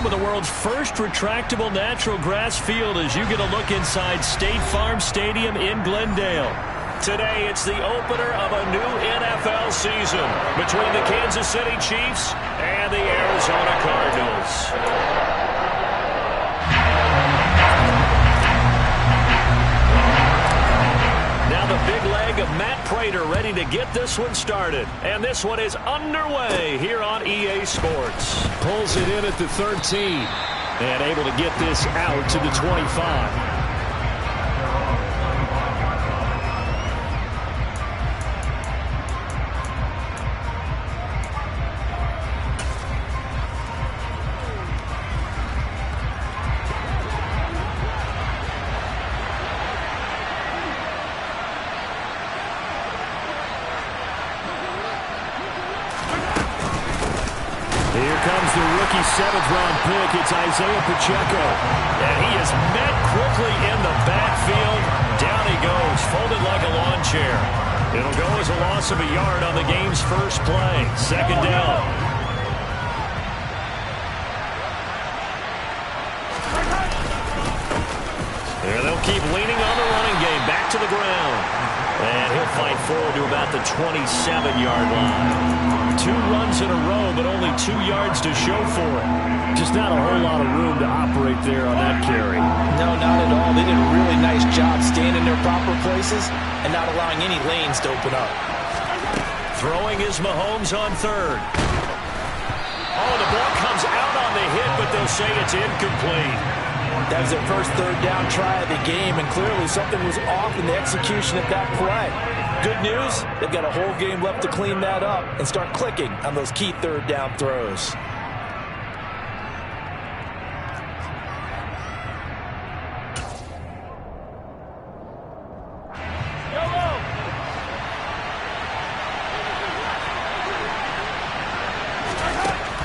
home of the world's first retractable natural grass field as you get a look inside State Farm Stadium in Glendale. Today, it's the opener of a new NFL season between the Kansas City Chiefs and the Arizona Cardinals. Now the big leg of Matt Prater ready to get this one started. And this one is underway here on EA Sports. Pulls it in at the 13 and able to get this out to the 25. Seventh-round pick, it's Isaiah Pacheco. And he is met quickly in the backfield. Down he goes, folded like a lawn chair. It'll go as a loss of a yard on the game's first play. Second down. There they'll keep leaning on the running game. Back to the ground. And he'll fight forward to about the 27-yard line. 2 runs in a row, but only 2 yards to show for it. Just not a whole lot of room to operate there on that carry. No, not at all. They did a really nice job staying in their proper places and not allowing any lanes to open up. Throwing is Mahomes on third. Oh, the ball comes out on the hit, but they'll say it's incomplete. That was their first third down try of the game, and clearly something was off in the execution of that play. Good news, they've got a whole game left to clean that up and start clicking on those key third down throws.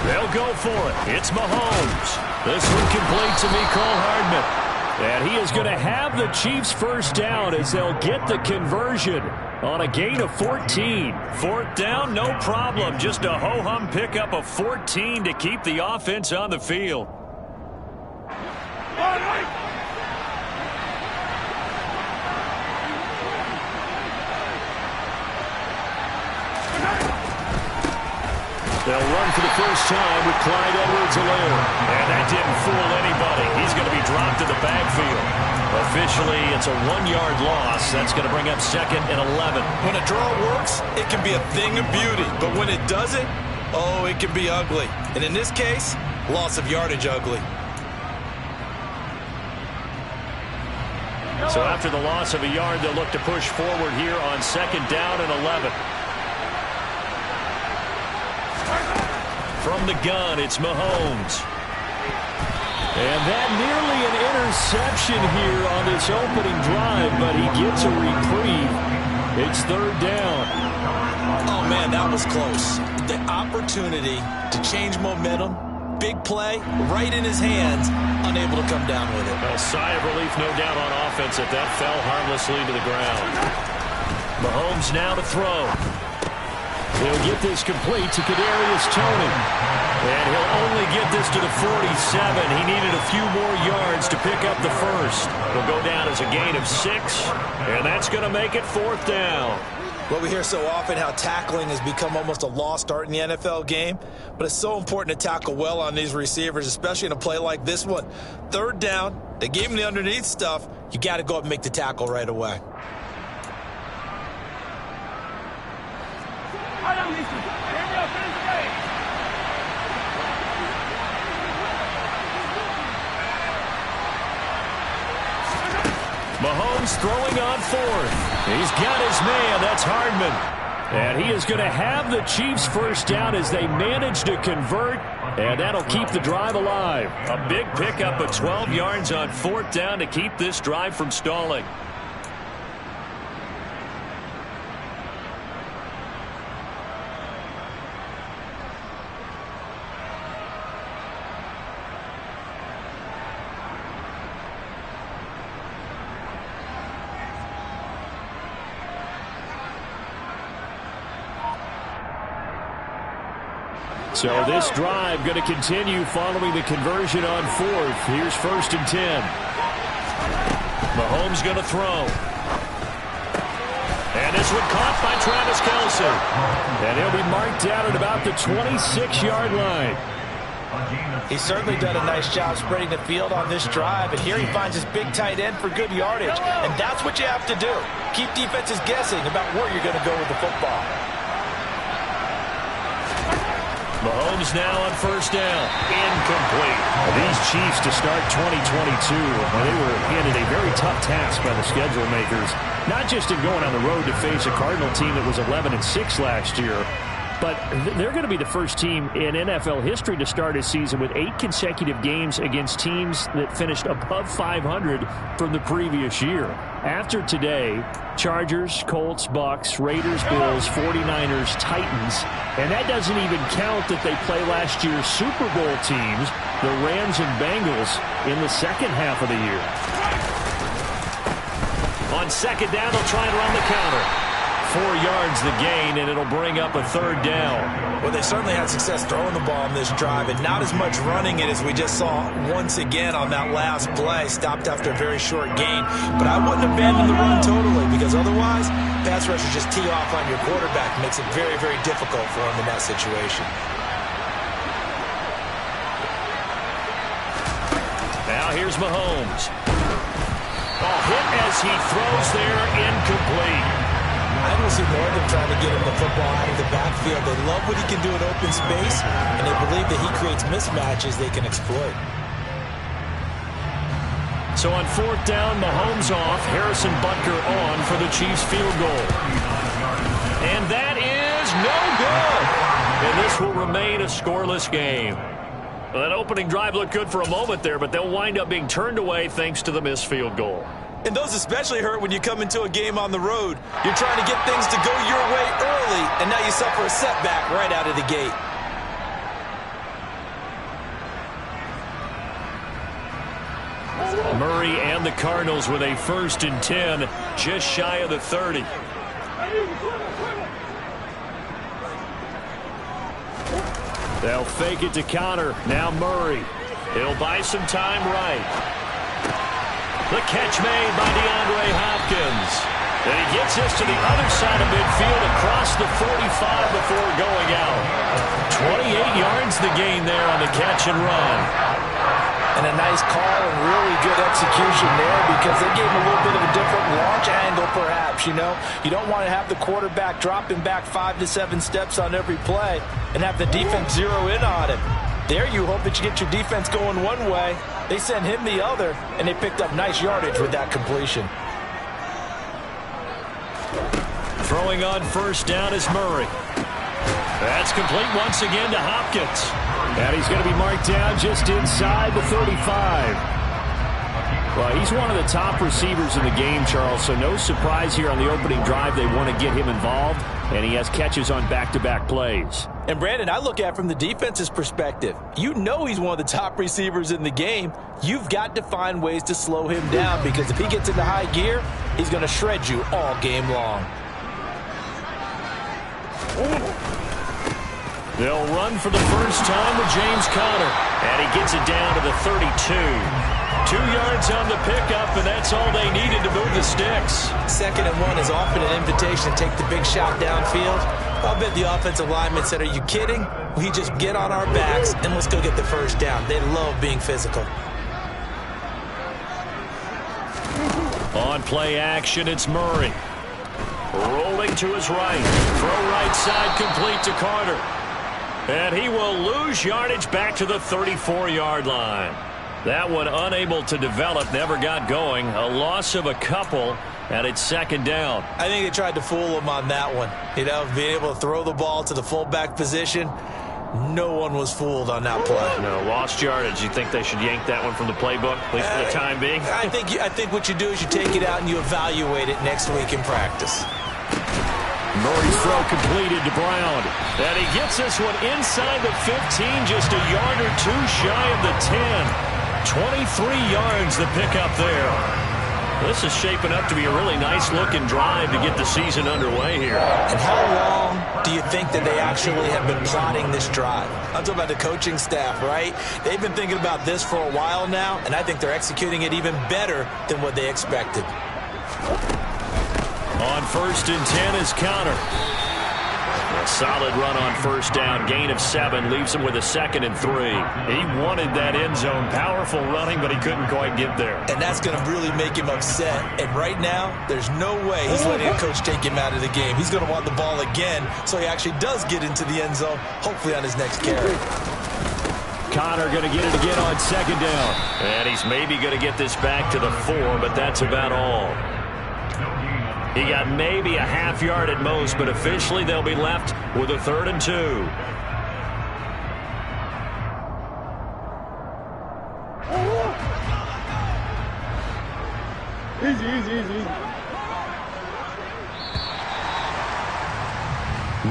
They'll go for it. It's Mahomes. This one complete to Mecole Hardman. And he is going to have the Chiefs first down as they'll get the conversion on a gain of 14. Fourth down, no problem. Just a ho-hum pickup of 14 to keep the offense on the field. They'll run for the first time with Clyde Edwards-Helaire. And that didn't fool anybody. He's going to be dropped in the backfield. Officially, it's a 1-yard loss. That's going to bring up second and 11. When a draw works, it can be a thing of beauty. But when it doesn't, oh, it can be ugly. And in this case, loss of yardage ugly. So after the loss of a yard, they'll look to push forward here on second down and 11. From the gun, it's Mahomes. And that nearly an interception here on this opening drive, but he gets a reprieve. It's third down. Oh, man, that was close. The opportunity to change momentum, big play, right in his hands, unable to come down with it. A sigh of relief, no doubt, on offense that fell harmlessly to the ground. Mahomes now to throw. He'll get this complete to Kadarius Toney. And he'll only get this to the 47. He needed a few more yards to pick up the first. He'll go down as a gain of 6. And that's going to make it fourth down. Well, we hear so often how tackling has become almost a lost art in the NFL game. But it's so important to tackle well on these receivers, especially in a play like this one. Third down, they gave him the underneath stuff. You got to go up and make the tackle right away. Mahomes throwing on fourth. He's got his man. That's Hardman. And he is going to have the Chiefs first down as they manage to convert. And that'll keep the drive alive. A big pickup of 12 yards on fourth down to keep this drive from stalling. So this drive going to continue following the conversion on fourth. Here's 1st and 10. Mahomes going to throw. And this one caught by Travis Kelce. And he'll be marked down at about the 26-yard line. He's certainly done a nice job spreading the field on this drive, and here he finds his big tight end for good yardage. And that's what you have to do. Keep defenses guessing about where you're going to go with the football. Mahomes now on 1st down. Incomplete. These Chiefs to start 2022, they were handed a very tough task by the schedule makers. Not just in going on the road to face a Cardinal team that was 11-6 last year, but they're going to be the first team in NFL history to start a season with 8 consecutive games against teams that finished above 500 from the previous year. After today, Chargers, Colts, Bucks, Raiders, Bills, 49ers, Titans, and that doesn't even count that they play last year's Super Bowl teams, the Rams and Bengals, in the second half of the year. On 2nd down, they'll try and run the counter. 4 yards the gain, and it'll bring up a 3rd down. Well, they certainly had success throwing the ball on this drive, and not as much running it as we just saw once again on that last play. Stopped after a very short gain. But I wouldn't abandon the run totally, because otherwise, pass rushers just tee off on your quarterback. Makes it very, very difficult for him in that situation. Now here's Mahomes. Hit as he throws there, incomplete. I don't see more of them trying to get him the football out of the backfield. They love what he can do in open space, and they believe that he creates mismatches they can exploit. So on 4th down, Mahomes off, Harrison Butker on for the Chiefs field goal. And that is no good. And this will remain a scoreless game. Well, that opening drive looked good for a moment there, but they'll wind up being turned away thanks to the missed field goal. And those especially hurt when you come into a game on the road. You're trying to get things to go your way early, and now you suffer a setback right out of the gate. Murray and the Cardinals with a 1st and 10, just shy of the 30. They'll fake it to counter. Now Murray. He'll buy some time right. The catch made by DeAndre Hopkins. And he gets this to the other side of midfield across the 45 before going out. 28 yards the gain there on the catch and run. And a nice call and really good execution there, because they gave him a little bit of a different launch angle perhaps, you know. You don't want to have the quarterback dropping back 5 to 7 steps on every play and have the defense zero in on him. There you hope that you get your defense going one way. They sent him the other, and they picked up nice yardage with that completion. Throwing on 1st down is Murray. That's complete once again to Hopkins. And he's going to be marked down just inside the 35. Well, he's one of the top receivers in the game, Charles, so no surprise here on the opening drive. They want to get him involved, and he has catches on back-to-back plays. And, Brandon, I look at it from the defense's perspective. You know he's one of the top receivers in the game. You've got to find ways to slow him down, because if he gets into high gear, he's going to shred you all game long. They'll run for the first time with James Conner, and he gets it down to the 32. 2 yards on the pickup, and that's all they needed to move the sticks. 2nd and 1 is often an invitation to take the big shot downfield. I'll bet the offensive lineman said, "Are you kidding? We just get on our backs and let's go get the first down." They love being physical. On play action, it's Murray. Rolling to his right. Throw right side complete to Carter. And he will lose yardage back to the 34-yard line. That one unable to develop, never got going. A loss of a couple, and it's 2nd down. I think they tried to fool him on that one. You know, being able to throw the ball to the fullback position. No one was fooled on that play. No, lost yardage. You think they should yank that one from the playbook, at least for the time being? I think what you do is you take it out and you evaluate it next week in practice. Murray's throw completed to Brown. And he gets this one inside the 15, just a yard or two shy of the 10. 23 yards the pickup there. This is shaping up to be a really nice-looking drive to get the season underway here. And how long do you think that they actually have been plotting this drive? I'm talking about the coaching staff, right? They've been thinking about this for a while now, and I think they're executing it even better than what they expected. On 1st and 10 is Connor. A solid run on 1st down. Gain of 7 leaves him with a 2nd and 3. He wanted that end zone. Powerful running, but he couldn't quite get there. And that's going to really make him upset. And right now, there's no way he's letting a coach take him out of the game. He's going to want the ball again, so he actually does get into the end zone, hopefully on his next carry. Connor going to get it again on 2nd down. And he's maybe going to get this back to the 4, but that's about all. He got maybe a half yard at most, but officially they'll be left with a 3rd and 2. Easy.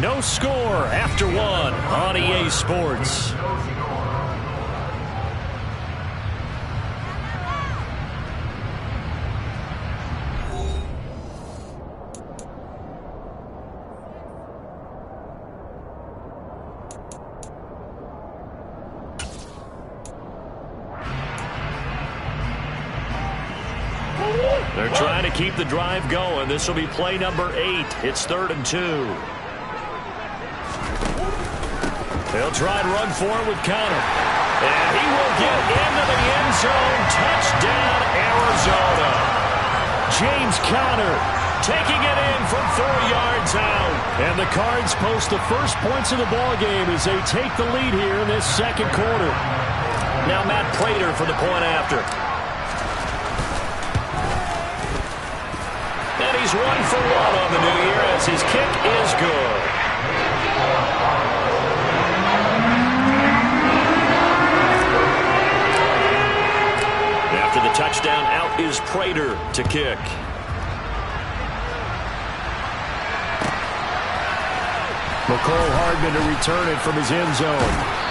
No score after 1 on EA Sports. They're trying to keep the drive going. This will be play number 8. It's 3rd and 2. They'll try and run forward with Connor. And he will get into the end zone. Touchdown, Arizona. James Conner Taking it in from 4 yards out. And the Cards post the first points of the ball game as they take the lead here in this 2nd quarter. Now Matt Prater for the point after. And he's 1 for 1 on the new year as his kick is good. After the touchdown, out is Prater to kick. McCole Hardman to return it from his end zone.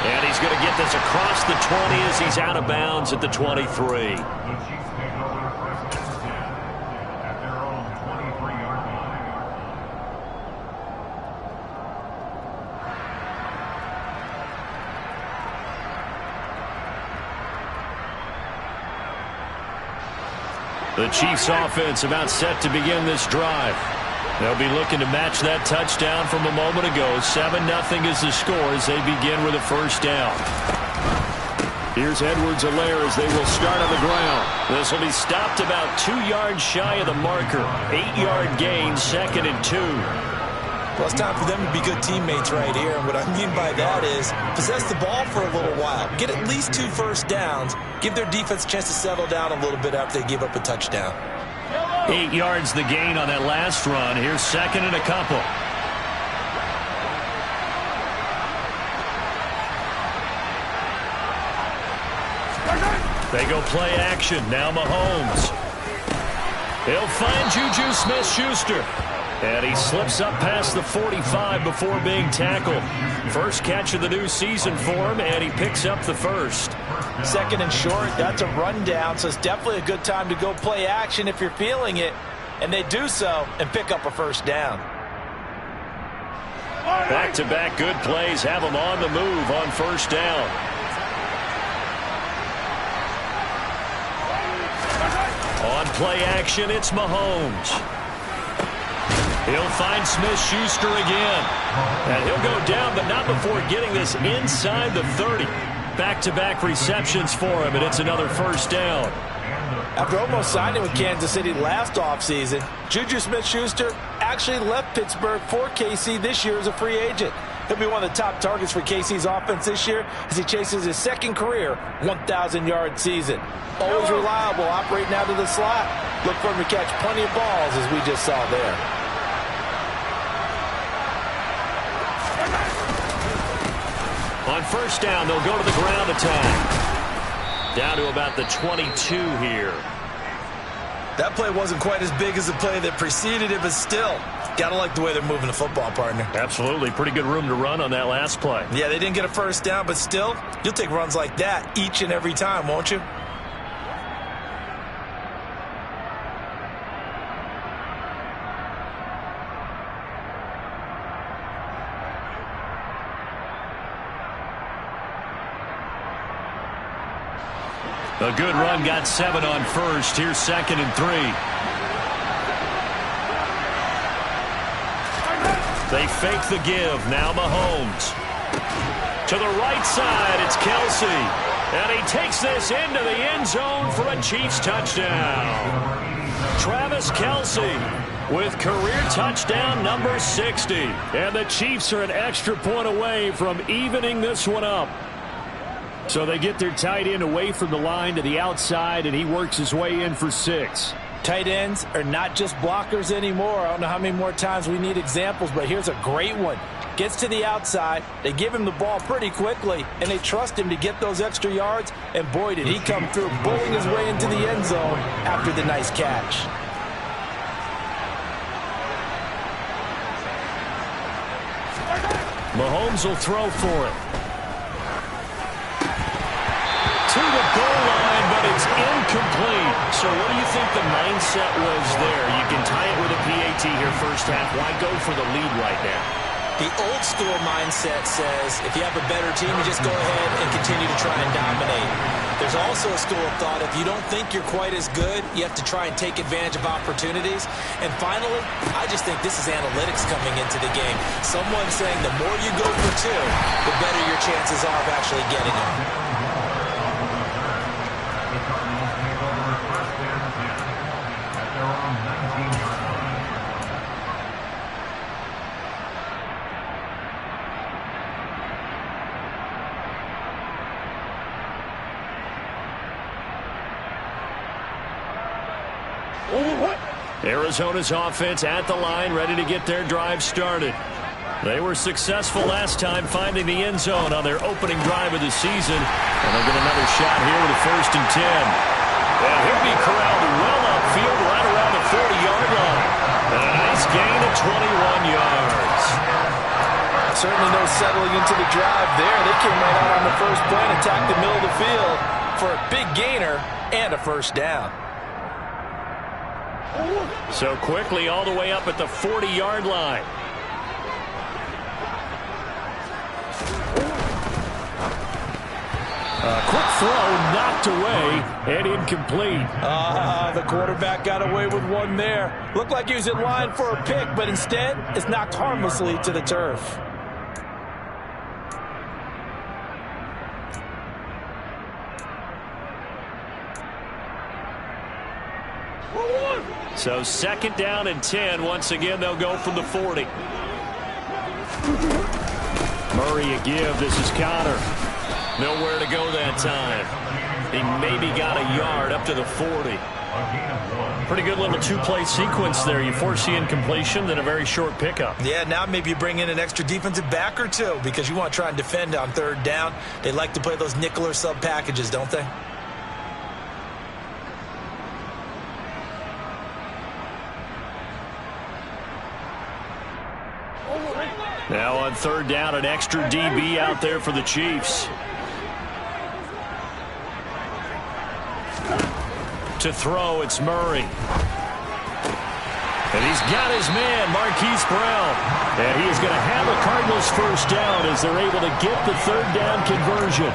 And he's going to get this across the 20 as he's out of bounds at the 23. The Chiefs offense about set to begin this drive. They'll be looking to match that touchdown from a moment ago. 7-0 is the score as they begin with a 1st down. Here's Edwards-Helaire as they will start on the ground. This will be stopped about 2 yards shy of the marker. 8-yard gain, 2nd and 2. Well, it's time for them to be good teammates right here. And what I mean by that is possess the ball for a little while. Get at least 2 first downs. Give their defense a chance to settle down a little bit after they give up a touchdown. 8 yards the gain on that last run. Here's 2nd and a couple. They go play action. Now Mahomes. He'll find Juju Smith-Schuster. And he slips up past the 45 before being tackled. First catch of the new season for him, and he picks up the 1st. 2nd and short, that's a rundown, so it's definitely a good time to go play action if you're feeling it. And they do so and pick up a 1st down. Back-to-back good plays have them on the move on 1st down. On play action, it's Mahomes. He'll find Smith-Schuster again. And he'll go down, but not before getting this inside the 30. Back-to-back receptions for him, and it's another 1st down. After almost signing with Kansas City last offseason, Juju Smith-Schuster actually left Pittsburgh for KC this year as a free agent. He'll be one of the top targets for KC's offense this year as he chases his 2nd career 1,000-yard season. Always reliable, operating out of the slot. Look for him to catch plenty of balls, as we just saw there. On 1st down, they'll go to the ground attack. Down to about the 22 here. That play wasn't quite as big as the play that preceded it, but still, gotta like the way they're moving the football, partner. Absolutely. Pretty good room to run on that last play. Yeah, they didn't get a 1st down, but still, you'll take runs like that each and every time, won't you? A good run got 7 on first. Here's 2nd and 3. They fake the give. Now Mahomes. To the right side, it's Kelsey. And he takes this into the end zone for a Chiefs touchdown. Travis Kelsey with career touchdown number 60. And the Chiefs are an extra point away from evening this one up. So they get their tight end away from the line to the outside, and he works his way in for 6. Tight ends are not just blockers anymore. I don't know how many more times we need examples, but here's a great one. Gets to the outside, they give him the ball pretty quickly, and they trust him to get those extra yards, and boy, did he come through, bowling his way into the end zone after the nice catch. Mahomes will throw for it. To the goal line, but it's incomplete. So what do you think the mindset was there? You can tie it with a PAT here first half. Why go for the lead right now? The old school mindset says if you have a better team, you just go ahead and continue to try and dominate. There's also a school of thought, if you don't think you're quite as good, you have to try and take advantage of opportunities. And finally, I just think this is analytics coming into the game. Someone saying the more you go for 2, the better your chances are of actually getting them. Arizona's offense at the line, ready to get their drive started. They were successful last time finding the end zone on their opening drive of the season. And they'll get another shot here with a 1st and 10. And he'll be corralled well upfield right around the 40-yard line. And a nice gain of 21 yards. Certainly no settling into the drive there. They came right out on the first play and attacked the middle of the field for a big gainer and a 1st down. So quickly all the way up at the 40-yard line. Quick throw knocked away and incomplete. The quarterback got away with one there. Looked like he was in line for a pick, but instead it's knocked harmlessly to the turf. So 2nd down and 10. Once again, they'll go from the 40. Murray a give. This is Connor. Nowhere to go that time. He maybe got a yard up to the 40. Pretty good little 2-play sequence there. You force the incompletion, then a very short pickup. Yeah, now maybe you bring in an extra defensive back or 2 because you want to try and defend on 3rd down. They like to play those nickel or sub packages, don't they? Now on 3rd down, an extra DB out there for the Chiefs. To throw, it's Murray. And he's got his man, Marquise Brown. And he is going to have a Cardinals 1st down as they're able to get the 3rd down conversion.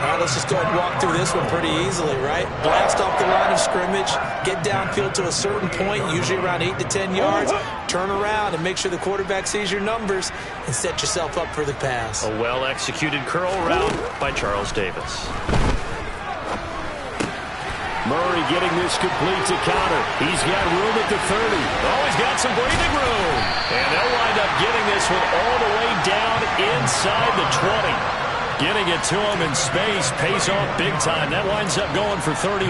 All right, let's just go ahead and walk through this one pretty easily, right? Blast off the line of scrimmage, get downfield to a certain point, usually around 8 to 10 yards, turn around and make sure the quarterback sees your numbers and set yourself up for the pass. A well-executed curl route by Charles Davis. Murray getting this complete to Connor. He's got room at the 30. Oh, he's got some breathing room. And they'll wind up getting this one all the way down inside the 20. Getting it to him in space pays off big time. That winds up going for 31.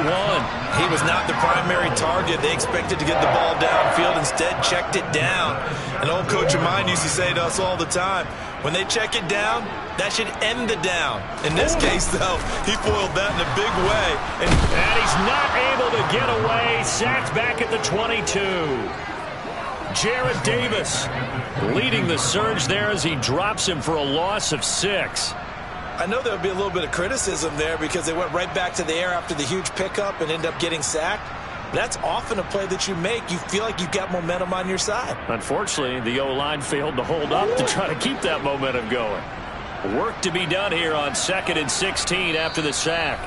He was not the primary target. They expected to get the ball downfield. Instead, checked it down. An old coach of mine used to say to us all the time, when they check it down, that should end the down. In this case, though, he foiled that in a big way. And he's not able to get away. Sacked back at the 22. Jared Davis leading the surge there as he drops him for a loss of 6. I know there would be a little bit of criticism there because they went right back to the air after the huge pickup and ended up getting sacked. That's often a play that you make. You feel like you've got momentum on your side. Unfortunately, the O-line failed to hold up to try to keep that momentum going. Work to be done here on 2nd and 16 after the sack.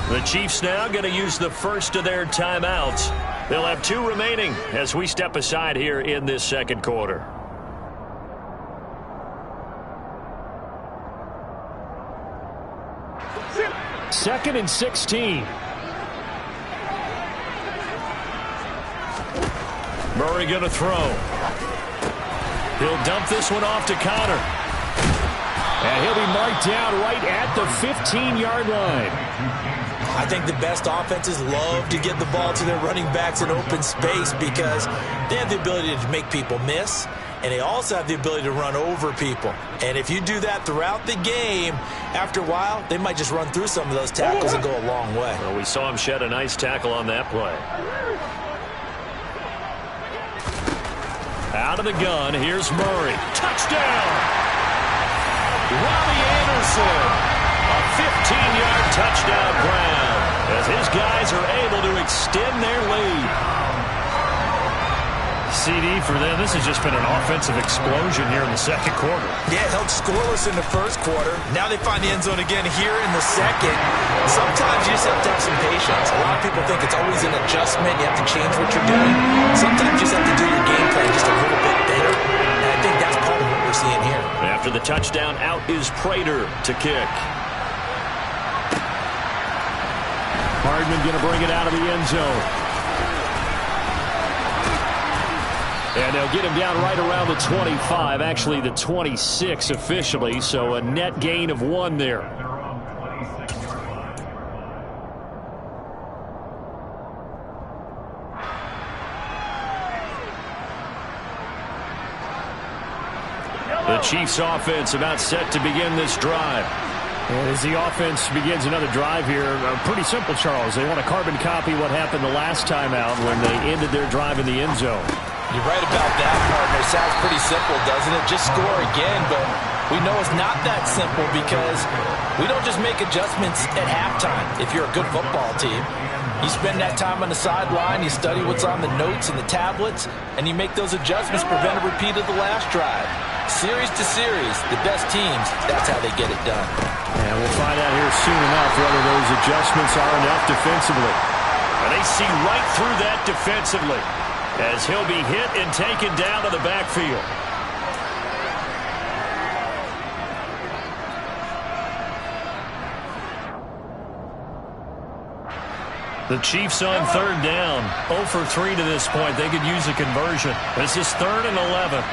The Chiefs now going to use the first of their timeouts. They'll have 2 remaining as we step aside here in this second quarter. Second and 16. Murray going to throw. He'll dump this one off to Connor. And he'll be marked down right at the 15-yard line. I think the best offenses love to get the ball to their running backs in open space because they have the ability to make people miss, and they also have the ability to run over people. And if you do that throughout the game, after a while, they might just run through some of those tackles and go a long way. Well, we saw him shed a nice tackle on that play. Out of the gun, here's Murray. Touchdown! Robbie Anderson. A 15-yard touchdown ground as his guys are able to extend their lead. CD for them. This has just been an offensive explosion here in the second quarter. Yeah, held scoreless in the first quarter. Now they find the end zone again here in the second. Sometimes you just have to have some patience. A lot of people think it's always an adjustment. You have to change what you're doing. Sometimes you just have to do your game plan just a little bit better. And I think that's part of what we're seeing here. After the touchdown, out is Prater to kick. Hardman going to bring it out of the end zone. And they'll get him down right around the 25, actually the 26 officially, so a net gain of 1 there. The Chiefs offense about set to begin this drive. And as the offense begins another drive here, pretty simple, Charles. They want to carbon copy what happened the last time out when they ended their drive in the end zone. You're right about that, partner. Sounds pretty simple, doesn't it? Just score again, but we know it's not that simple because we don't just make adjustments at halftime if you're a good football team. You spend that time on the sideline, you study what's on the notes and the tablets, and you make those adjustments, prevent a repeat of the last drive. Series to series, the best teams, that's how they get it done. And we'll find out here soon enough whether those adjustments are enough defensively. And they see right through that defensively as he'll be hit and taken down to the backfield. The Chiefs on third down. 0 for 3 to this point. They could use a conversion. This is 3rd and 11.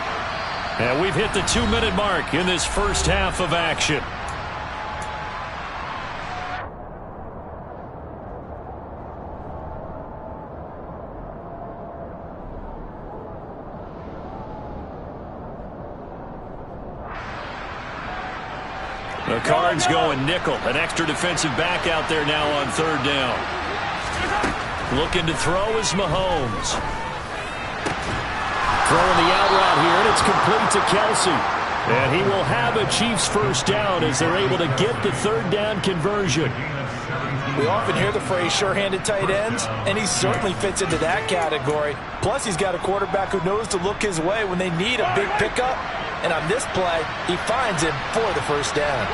And we've hit the 2-minute mark in this first half of action. The Cards going nickel. An extra defensive back out there now on third down. Looking to throw is Mahomes. Throwing the out route here, and it's complete to Kelsey. And he will have a Chiefs first down as they're able to get the third down conversion. We often hear the phrase sure-handed tight ends, and he certainly fits into that category. Plus, he's got a quarterback who knows to look his way when they need a big pickup. And on this play, he finds him for the first down.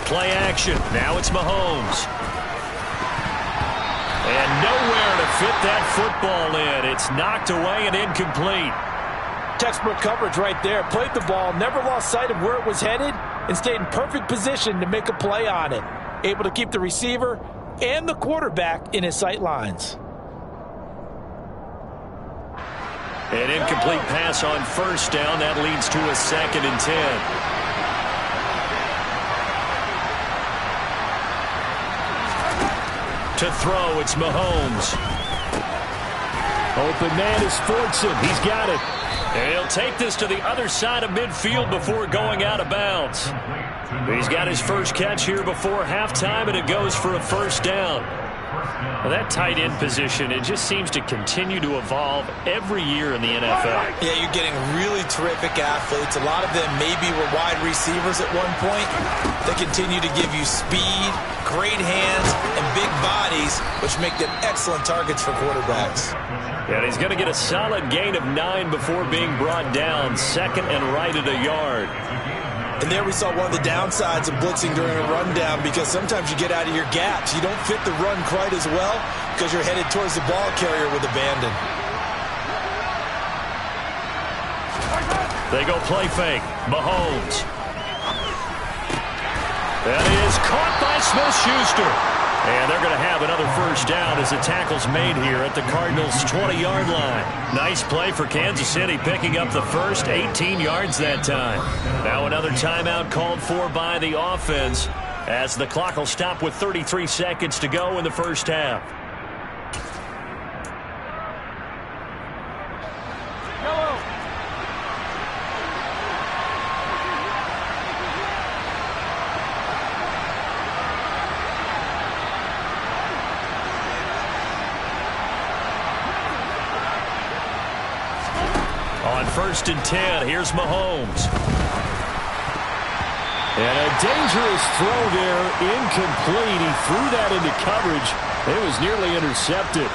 Play action. Now it's Mahomes. And nowhere to fit that football in. It's knocked away and incomplete. Textbook coverage right there. Played the ball, never lost sight of where it was headed, and stayed in perfect position to make a play on it. Able to keep the receiver and the quarterback in his sight lines. An incomplete pass on first down. That leads to a 2nd and 10. To throw, it's Mahomes. Open man is Fortson. He's got it. And he'll take this to the other side of midfield before going out of bounds. He's got his first catch here before halftime, and it goes for a first down. Well, that tight end position, it just seems to continue to evolve every year in the NFL. Yeah, you're getting really terrific athletes. A lot of them maybe were wide receivers at one point. They continue to give you speed, great hands, and big bodies, which make them excellent targets for quarterbacks. And he's going to get a solid gain of 9 before being brought down. Second and right at a yard. And there we saw one of the downsides of blitzing during a rundown, because sometimes you get out of your gaps. You don't fit the run quite as well because you're headed towards the ball carrier with abandon. They go play fake. Mahomes. That is caught by Smith-Schuster. And they're going to have another first down as the tackle's made here at the Cardinals' 20-yard line. Nice play for Kansas City, picking up the first 18 yards that time. Now another timeout called for by the offense as the clock will stop with 33 seconds to go in the first half. On 1st and 10, here's Mahomes. And a dangerous throw there, incomplete. He threw that into coverage. It was nearly intercepted.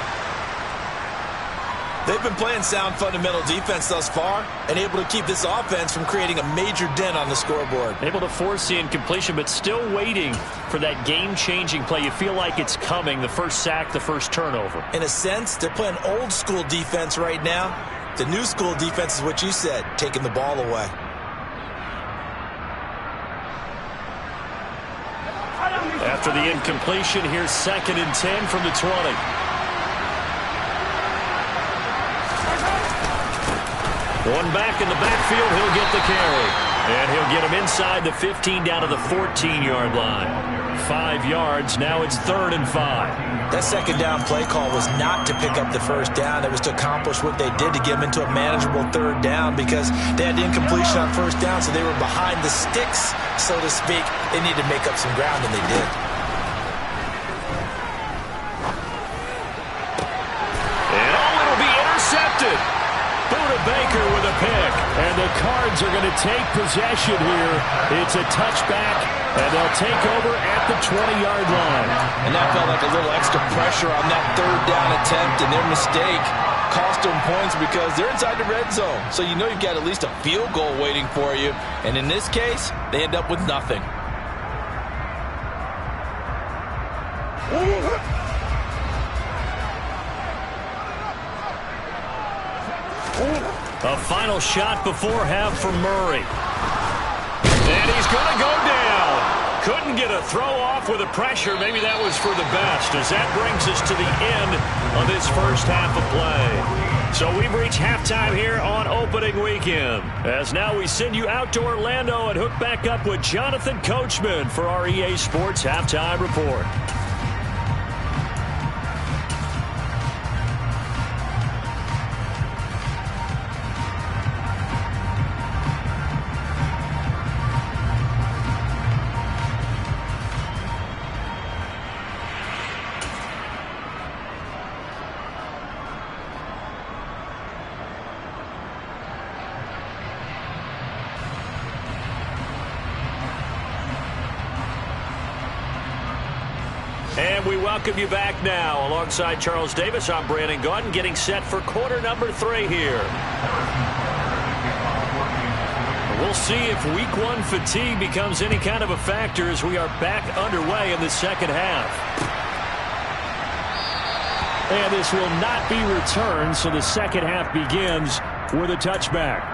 They've been playing sound fundamental defense thus far and able to keep this offense from creating a major dent on the scoreboard. Able to force the incompletion, but still waiting for that game-changing play. You feel like it's coming, the first sack, the first turnover. In a sense, they're playing old-school defense right now. The new school defense is what you said, taking the ball away. After the incompletion, here's 2nd and 10 from the 20. One back in the backfield, he'll get the carry. And he'll get him inside the 15 down to the 14-yard line. 5 yards, now it's 3rd and 5. That second down play call was not to pick up the first down. It was to accomplish what they did to get them into a manageable 3rd down, because they had the incompletion on 1st down, so they were behind the sticks, so to speak. They needed to make up some ground, and they did. And it'll be intercepted. Buda Baker with a pick. And the Cards are going to take possession here. It's a touchback, and they'll take over at the 20-yard line. And that felt like a little extra pressure on that 3rd down attempt, and their mistake cost them points because they're inside the red zone. So you know you've got at least a field goal waiting for you. And in this case, they end up with nothing. A final shot before half for Murray. And he's going to go down. Couldn't get a throw off with the pressure. Maybe that was for the best, as that brings us to the end of this first half of play. So we've reached halftime here on opening weekend, as now we send you out to Orlando and hook back up with Jonathan Coachman for our EA Sports Halftime Report. And we welcome you back now. Alongside Charles Davis, I'm Brandon Gaudin, getting set for quarter number 3 here. We'll see if week 1 fatigue becomes any kind of a factor as we are back underway in the second half. And this will not be returned, so the second half begins with a touchback.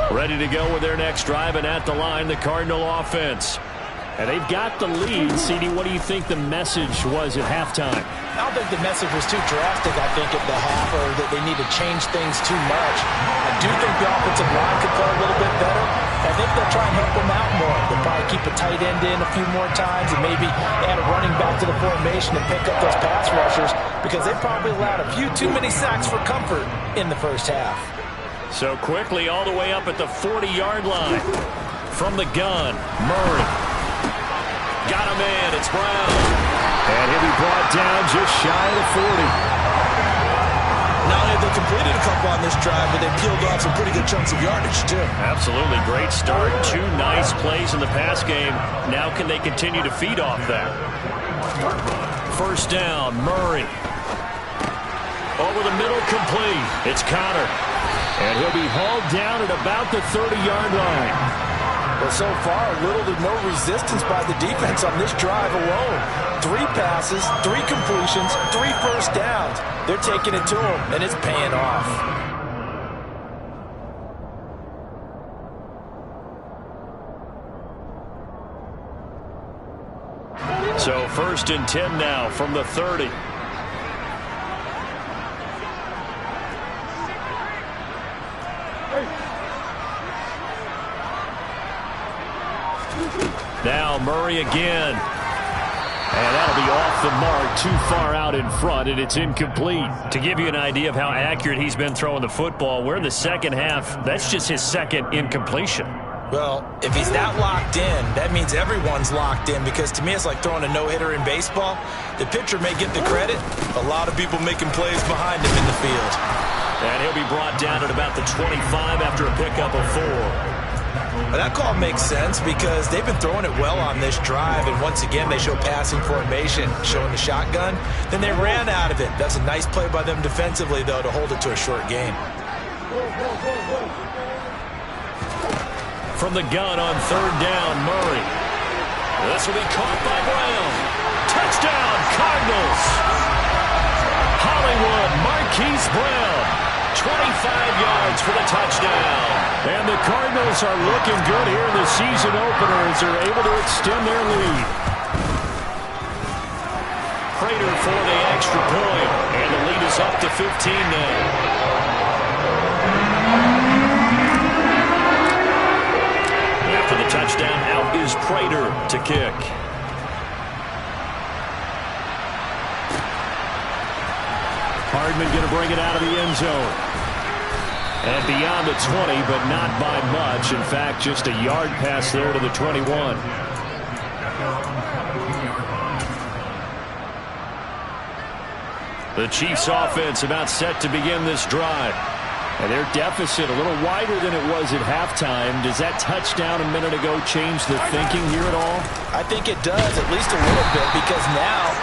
Ready to go with their next drive, and at the line, the Cardinal offense. And they've got the lead. CD, what do you think the message was at halftime? I don't think the message was too drastic, I think, at the half, or that they need to change things too much. I do think the offensive line could play a little bit better. I think they'll try and help him out more. They'll probably keep a tight end in a few more times and maybe add a running back to the formation and pick up those pass rushers because they probably allowed a few too many sacks for comfort in the first half. So quickly all the way up at the 40-yard line. From the gun, Murray. Got him in. It's Brown. And he'll be brought down just shy of the 40. Not only have they completed a couple on this drive, but they peeled off some pretty good chunks of yardage, too. Absolutely. Great start. 2 nice plays in the pass game. Now can they continue to feed off that? First down, Murray. Over the middle, complete. It's Connor. And he'll be hauled down at about the 30-yard line. Well, so far, little to no resistance by the defense on this drive alone. 3 passes, 3 completions, 3 first downs. They're taking it to them, and it's paying off. So first and 10 now from the 30. Now Murray again. And that'll be off the mark, too far out in front, and it's incomplete. To give you an idea of how accurate he's been throwing the football, we're in the second half. That's just his second incompletion. Well, if he's that locked in, that means everyone's locked in because to me it's like throwing a no-hitter in baseball. The pitcher may get the credit. A lot of people making plays behind him in the field. And he'll be brought down at about the 25 after a pickup of 4. But that call makes sense because they've been throwing it well on this drive, and once again they show passing formation, showing the shotgun. Then they ran out of it. That's a nice play by them defensively, though, to hold it to a short gain. From the gun on third down, Murray. This will be caught by Brown. Touchdown, Cardinals. Hollywood Marquise Brown. 25 yards for the touchdown. And the Cardinals are looking good here in the season opener as they're able to extend their lead. Prater for the extra point. And the lead is up to 15 now. After the touchdown, out is Prater to kick. Hardman going to bring it out of the end zone. And beyond the 20, but not by much. In fact, just a yard pass there to the 21. The Chiefs offense about set to begin this drive. And their deficit a little wider than it was at halftime. Does that touchdown a minute ago change the thinking here at all? I think it does, at least a little bit, because now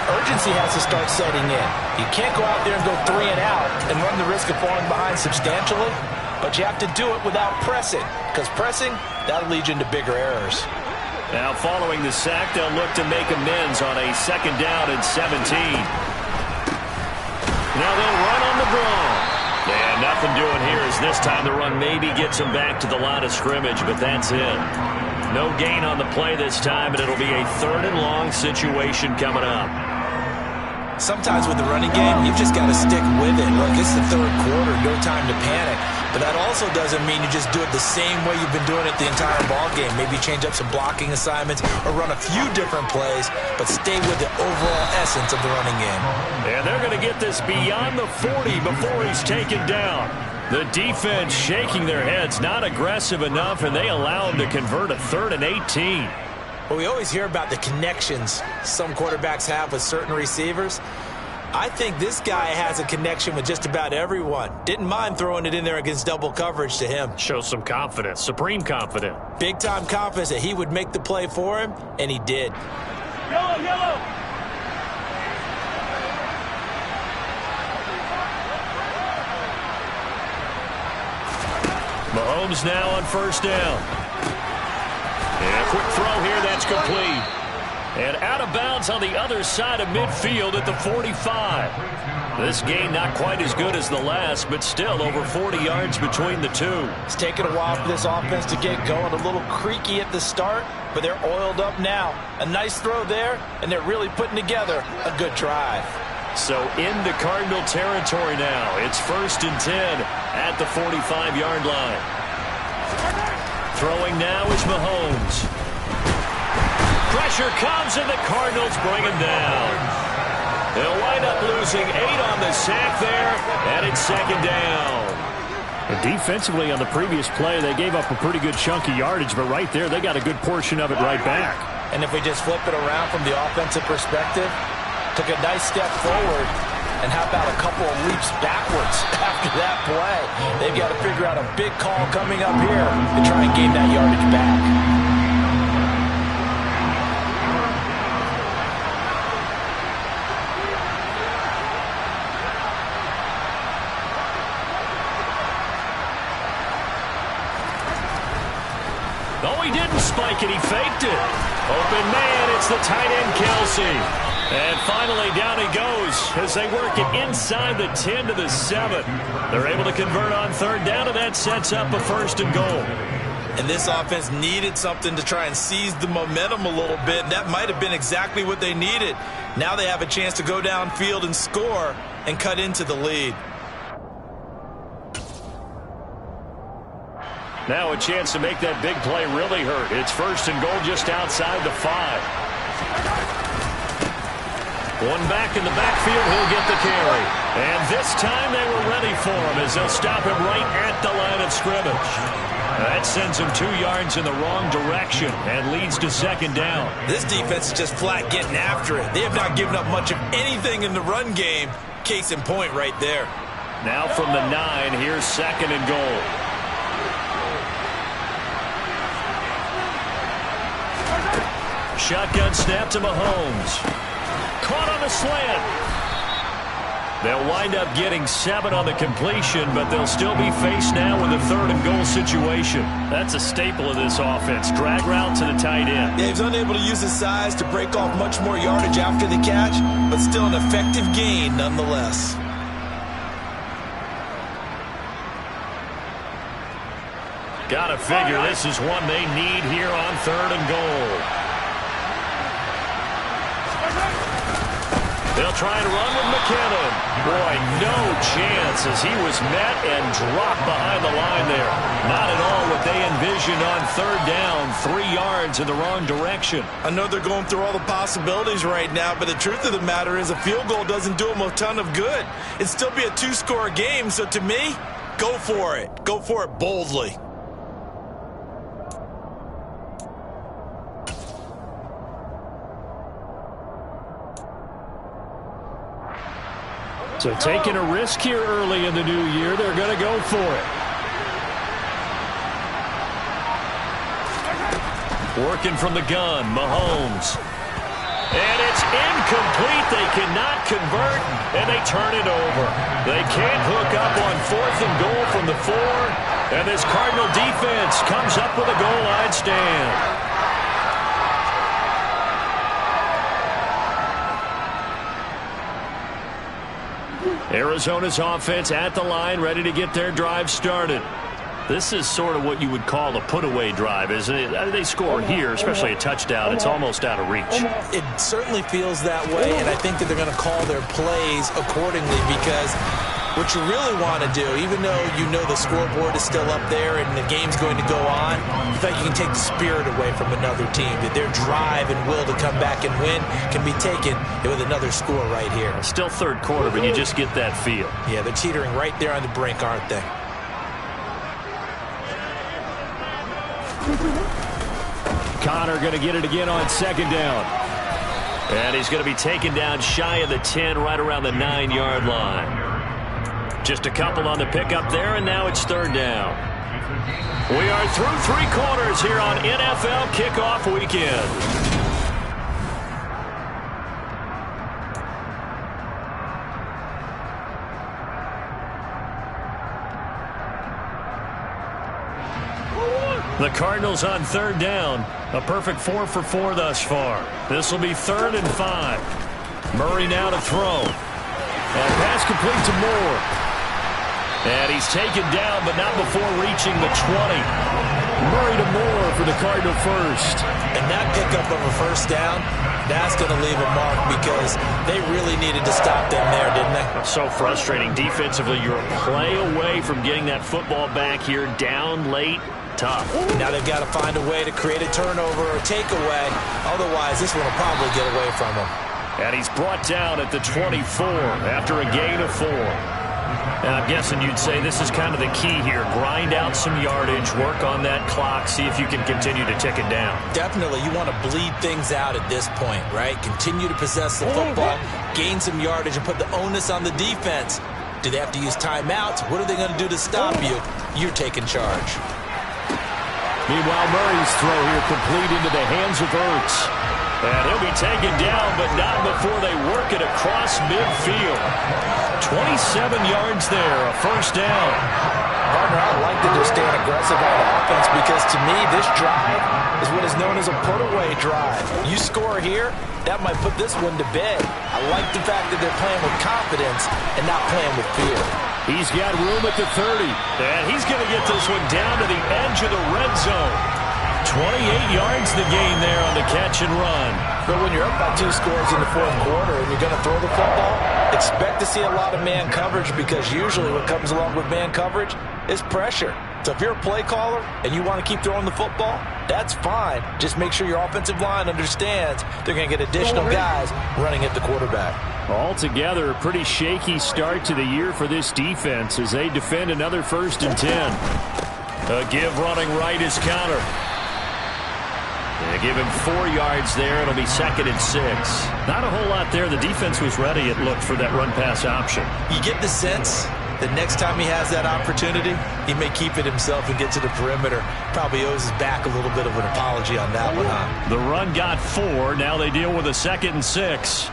urgency has to start setting in. You can't go out there and go 3 and out and run the risk of falling behind substantially, but you have to do it without pressing, because pressing, that'll lead you into bigger errors. Now following the sack, they'll look to make amends on a second down and 17. Now they'll run on the draw. And nothing doing here as this time the run maybe gets them back to the line of scrimmage, but that's it. No gain on the play this time, and it'll be a 3rd and long situation coming up. Sometimes with the running game, you've just got to stick with it. Look, it's the 3rd quarter, no time to panic. But that also doesn't mean you just do it the same way you've been doing it the entire ball game. Maybe change up some blocking assignments or run a few different plays, but stay with the overall essence of the running game. And they're going to get this beyond the 40 before he's taken down. The defense shaking their heads, not aggressive enough, and they allow him to convert a 3rd and 18. Well, we always hear about the connections some quarterbacks have with certain receivers. I think this guy has a connection with just about everyone. Didn't mind throwing it in there against double coverage to him. Shows some confidence, supreme confidence. Big-time confidence that he would make the play for him, and he did. Yellow, yellow. Mahomes now on first down. And a quick throw here, that's complete. And out of bounds on the other side of midfield at the 45. This game not quite as good as the last, but still over 40 yards between the two. It's taken a while for this offense to get going. A little creaky at the start, but they're oiled up now. A nice throw there, and they're really putting together a good drive. So into Cardinal territory now. It's 1st and 10 at the 45-yard line. Throwing now is Mahomes. Pressure comes, and the Cardinals bring him down. They'll wind up losing 8 on the sack there, and it's second down. And defensively on the previous play, they gave up a pretty good chunk of yardage, but right there, they got a good portion of it right back. And if we just flip it around from the offensive perspective, took a nice step forward, and how about a couple of leaps backwards after that play? They've got to figure out a big call coming up here to try and gain that yardage back. Oh, he didn't spike it. He faked it. Open man. It's the tight end, Kelsey. And finally, down he goes as they work it inside the 10 to the 7. They're able to convert on third down, and that sets up a 1st and goal. And this offense needed something to try and seize the momentum a little bit. That might have been exactly what they needed. Now they have a chance to go downfield and score and cut into the lead. Now a chance to make that big play really hurt. It's 1st and goal just outside the 5. One back in the backfield, he'll get the carry. And this time they were ready for him as they'll stop him right at the line of scrimmage. That sends him 2 yards in the wrong direction and leads to second down. This defense is just flat getting after it. They have not given up much of anything in the run game. Case in point right there. Now from the 9, here's 2nd and goal. Shotgun snap to Mahomes. Caught on the slant. They'll wind up getting 7 on the completion, but they'll still be faced now with a 3rd and goal situation. That's a staple of this offense. Drag route to the tight end. Yeah, he's unable to use his size to break off much more yardage after the catch, but still an effective gain nonetheless. Gotta figure this is one they need here on 3rd and goal. They'll try and run with McKinnon. Boy, no chance as he was met and dropped behind the line there. Not at all what they envisioned on 3rd down. 3 yards in the wrong direction. I know they're going through all the possibilities right now, but the truth of the matter is a field goal doesn't do them a ton of good. It'd still be a 2-score game, so to me, go for it. Go for it boldly. So taking a risk here early in the new year, they're going to go for it. Working from the gun, Mahomes. And it's incomplete. They cannot convert, and they turn it over. They can't hook up on 4th and goal from the 4, and this Cardinal defense comes up with a goal line stand. Arizona's offense at the line, ready to get their drive started. This is sort of what you would call a put-away drive, isn't it? They score here, especially a touchdown. It's almost out of reach. It certainly feels that way, and I think that they're going to call their plays accordingly because what you really want to do, even though you know the scoreboard is still up there and the game's going to go on, in fact, you can take the spirit away from another team. That their drive and will to come back and win can be taken with another score right here. Still 3rd quarter, but you just get that feel. Yeah, they're teetering right there on the brink, aren't they? Connor going to get it again on 2nd down. And he's going to be taken down shy of the 10, right around the 9-yard line. Just a couple on the pickup there, and now it's 3rd down. We are through 3 quarters here on NFL Kickoff Weekend. The Cardinals on 3rd down. A perfect 4 for 4 thus far. This will be 3rd and 5. Murray now to throw. And pass complete to Moore. And he's taken down, but not before reaching the 20. Murray to Moore for the Cardinal first. And that pickup of a 1st down, that's going to leave a mark because they really needed to stop them there, didn't they? So frustrating. Defensively, you're a play away from getting that football back here down late. Tough. Now they've got to find a way to create a turnover or takeaway. Otherwise, this one will probably get away from him. And he's brought down at the 24 after a gain of 4. And I'm guessing you'd say this is kind of the key here. Grind out some yardage, work on that clock, see if you can continue to tick it down. Definitely, you want to bleed things out at this point, right? Continue to possess the football, gain some yardage, and put the onus on the defense. Do they have to use timeouts? What are they going to do to stop you? You're taking charge. Meanwhile, Murray's throw here complete into the hands of Ertz. And he'll be taken down, but not before they work it across midfield. 27 yards there, a first down. Partner, I like that they're staying aggressive on offense because to me, this drive is what is known as a put-away drive. You score here, that might put this one to bed. I like the fact that they're playing with confidence and not playing with fear. He's got room at the 30. And he's going to get this one down to the edge of the red zone. 28 yards the gain there on the catch and run. But when you're up by 2 scores in the fourth quarter and you're going to throw the football, expect to see a lot of man coverage because usually what comes along with man coverage is pressure. So if you're a play caller and you want to keep throwing the football, that's fine. Just make sure your offensive line understands they're going to get additional guys running at the quarterback. Altogether, a pretty shaky start to the year for this defense as they defend another 1st and 10. A give running right is counter. They give him 4 yards there. It'll be 2nd and 6. Not a whole lot there. The defense was ready, it looked, for that run-pass option. You get the sense that next time he has that opportunity, he may keep it himself and get to the perimeter. Probably owes his back a little bit of an apology on that one, huh? The run got 4. Now they deal with a 2nd and 6.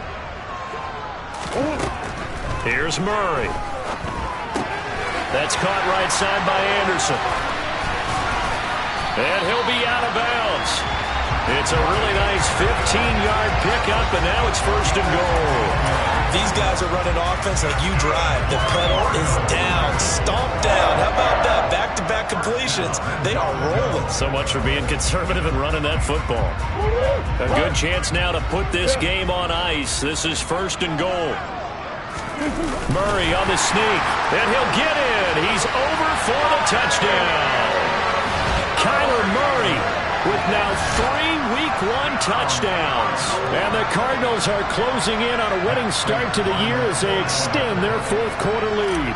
Here's Murray. That's caught right side by Anderson. And he'll be out of bounds. It's a really nice 15-yard pickup, and now it's 1st and goal. These guys are running offense like you drive. The pedal is down, stomped down. How about that? Back-to-back completions. They are rolling. So much for being conservative and running that football. A good chance now to put this game on ice. This is 1st and goal. Murray on the sneak, and he'll get in. He's over for the touchdown. Kyler Murray with now 3 Week 1 touchdowns. And the Cardinals are closing in on a winning start to the year as they extend their 4th quarter lead.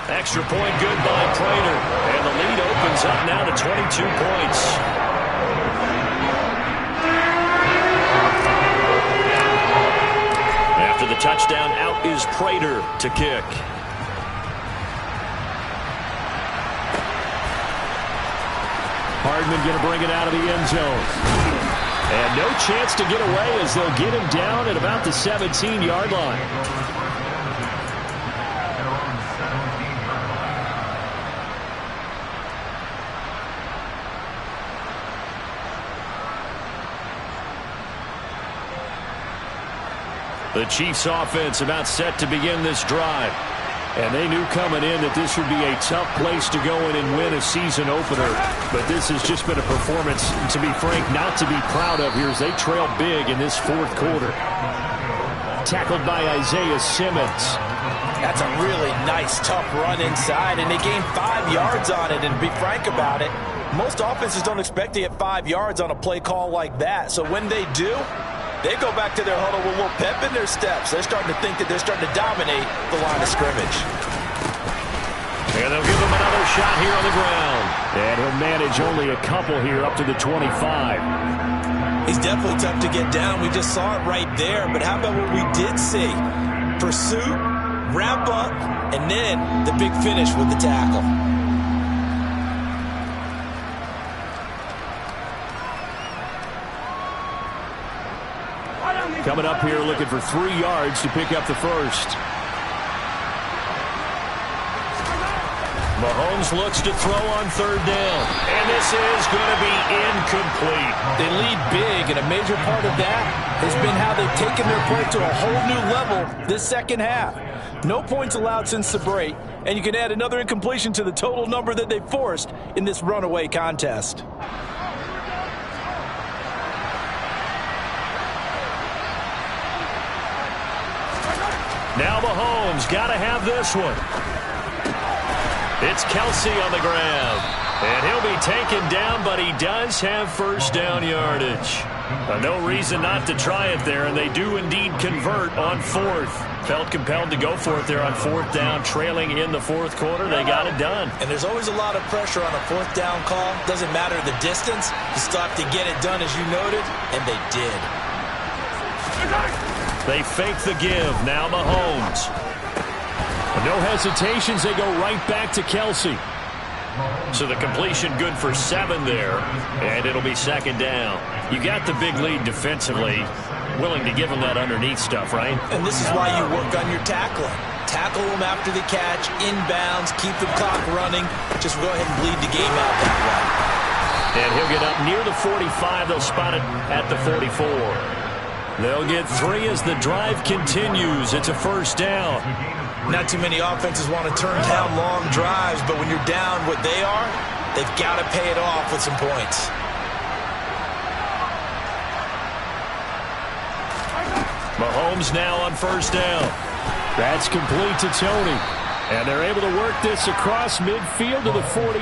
Extra point good by Prater. And the lead opens up now to 22 points. After the touchdown, out is Prater to kick. Hardman going to bring it out of the end zone. And no chance to get away as they'll get him down at about the 17-yard line. The Chiefs offense about set to begin this drive. And they knew coming in that this would be a tough place to go in and win a season opener. But this has just been a performance, to be frank, not to be proud of here as they trail big in this 4th quarter. Tackled by Isaiah Simmons. That's a really nice, tough run inside, and they gained 5 yards on it. And to be frank about it, most offenses don't expect to get 5 yards on a play call like that. So when they do, they go back to their huddle with a little pep in their steps. They're starting to think that they're starting to dominate the line of scrimmage. And they'll give him another shot here on the ground. And he'll manage only a couple here up to the 25. He's definitely tough to get down. We just saw it right there. But how about what we did see? Pursuit, wrap up, and then the big finish with the tackle. Coming up here looking for 3 yards to pick up the 1st. Mahomes looks to throw on 3rd down. And this is going to be incomplete. They lead big, and a major part of that has been how they've taken their play to a whole new level this 2nd half. No points allowed since the break, and you can add another incompletion to the total number that they forced in this runaway contest. Now Mahomes got to have this one. It's Kelsey on the ground. And he'll be taken down, but he does have first down yardage. No reason not to try it there, and they do indeed convert on fourth. Felt compelled to go for it there on fourth down, trailing in the fourth quarter. They got it done. And there's always a lot of pressure on a fourth down call. Doesn't matter the distance. You still have to get it done, as you noted, and they did. They fake the give. Now Mahomes. No hesitations. They go right back to Kelsey. So the completion good for 7 there, and it'll be second down. You got the big lead defensively. Willing to give them that underneath stuff, right? And this is why you work on your tackling. Tackle them after the catch, inbounds, keep the clock running. Just go ahead and bleed the game out that way. And he'll get up near the 45. They'll spot it at the 44. They'll get 3 as the drive continues. It's a first down. Not too many offenses want to turn down long drives, but when you're down what they are, they've got to pay it off with some points. Mahomes now on first down. That's complete to Tony. And they're able to work this across midfield to the 48.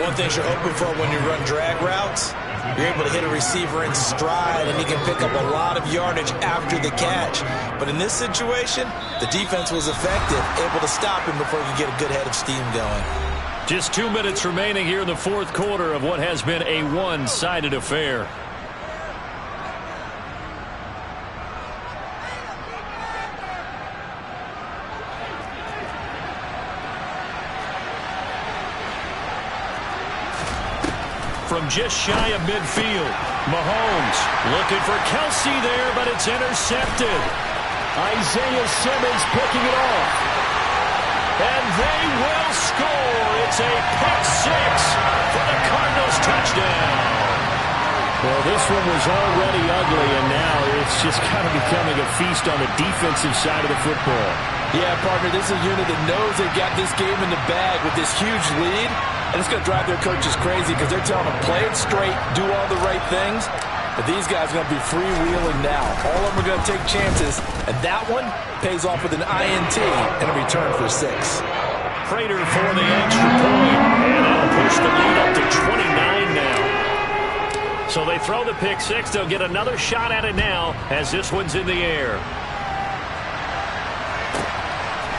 One thing you're hoping for when you run drag routes, you're able to hit a receiver in stride, and he can pick up a lot of yardage after the catch. But in this situation, the defense was effective, able to stop him before he could get a good head of steam going. Just 2 minutes remaining here in the fourth quarter of what has been a one-sided affair. From just shy of midfield, Mahomes looking for Kelsey there, but it's intercepted. Isaiah Simmons picking it off. And they will score. It's a pick 6 for the Cardinals touchdown. Well, this one was already ugly, and now it's just kind of becoming a feast on the defensive side of the football. Yeah, partner, this is a unit that knows they've got this game in the bag with this huge lead. And it's going to drive their coaches crazy because they're telling them play it straight, do all the right things. But these guys are going to be freewheeling now. All of them are going to take chances. And that one pays off with an INT and a return for 6. Prater for the extra point. And that'll push the lead up to 29 now. So they throw the pick 6. They'll get another shot at it now as this one's in the air.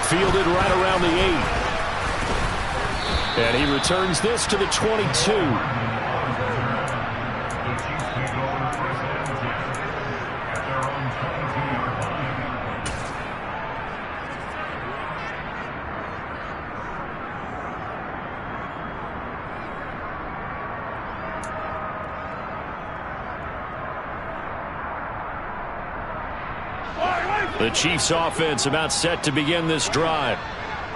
Fielded right around the 8. And he returns this to the 22. The Chiefs offense about set to begin this drive.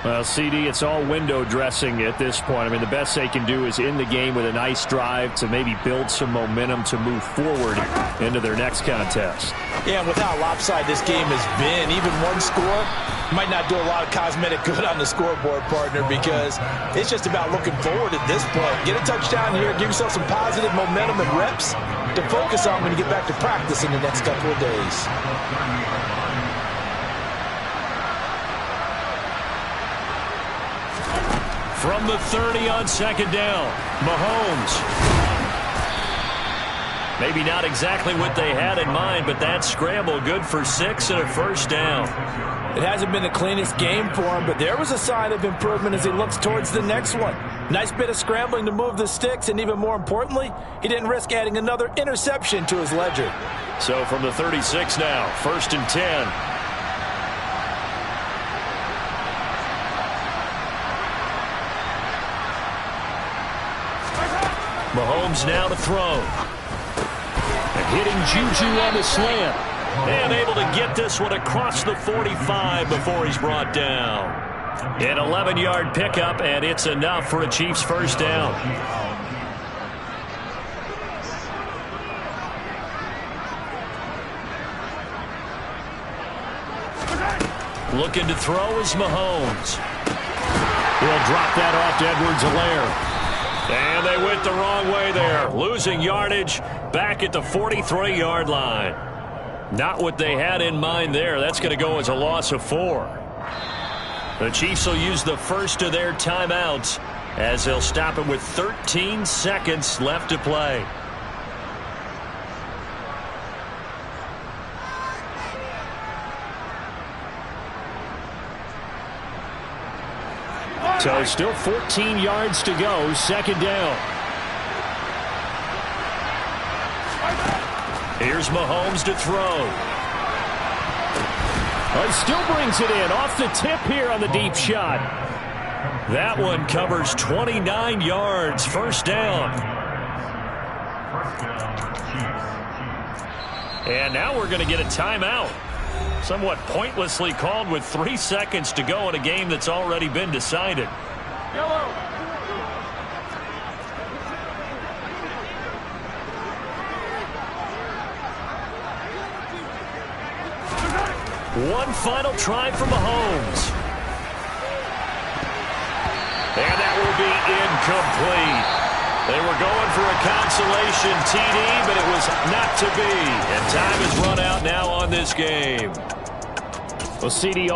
Well, CD, it's all window dressing at this point. I mean, the best they can do is in the game with a nice drive to maybe build some momentum to move forward into their next contest. Yeah, and with how lopsided this game has been, even one score might not do a lot of cosmetic good on the scoreboard, partner, because it's just about looking forward at this point. Get a touchdown here, give yourself some positive momentum and reps to focus on when you get back to practice in the next couple of days. From the 30 on second down, Mahomes. Maybe not exactly what they had in mind, but that scramble good for 6 and a first down. It hasn't been the cleanest game for him, but there was a sign of improvement as he looks towards the next one. Nice bit of scrambling to move the sticks, and even more importantly, he didn't risk adding another interception to his ledger. So from the 36 now, 1st and 10. Mahomes now to throw. And hitting Juju on the slant. And able to get this one across the 45 before he's brought down. An 11-yard pickup, and it's enough for a Chiefs first down. Looking to throw is Mahomes. He'll drop that off to Edwards-Helaire. And they went the wrong way there. Losing yardage back at the 43-yard line. Not what they had in mind there. That's going to go as a loss of 4. The Chiefs will use the first of their timeouts as they'll stop it with 13 seconds left to play. So still 14 yards to go, second down. Here's Mahomes to throw. He still brings it in off the tip here on the deep shot. That one covers 29 yards, first down. And now we're going to get a timeout. Somewhat pointlessly called with 3 seconds to go in a game that's already been decided. Yellow. One final try for Mahomes. And that will be incomplete. They were going for a consolation TD, but it was not to be. And time has run out now on this game. Well, CD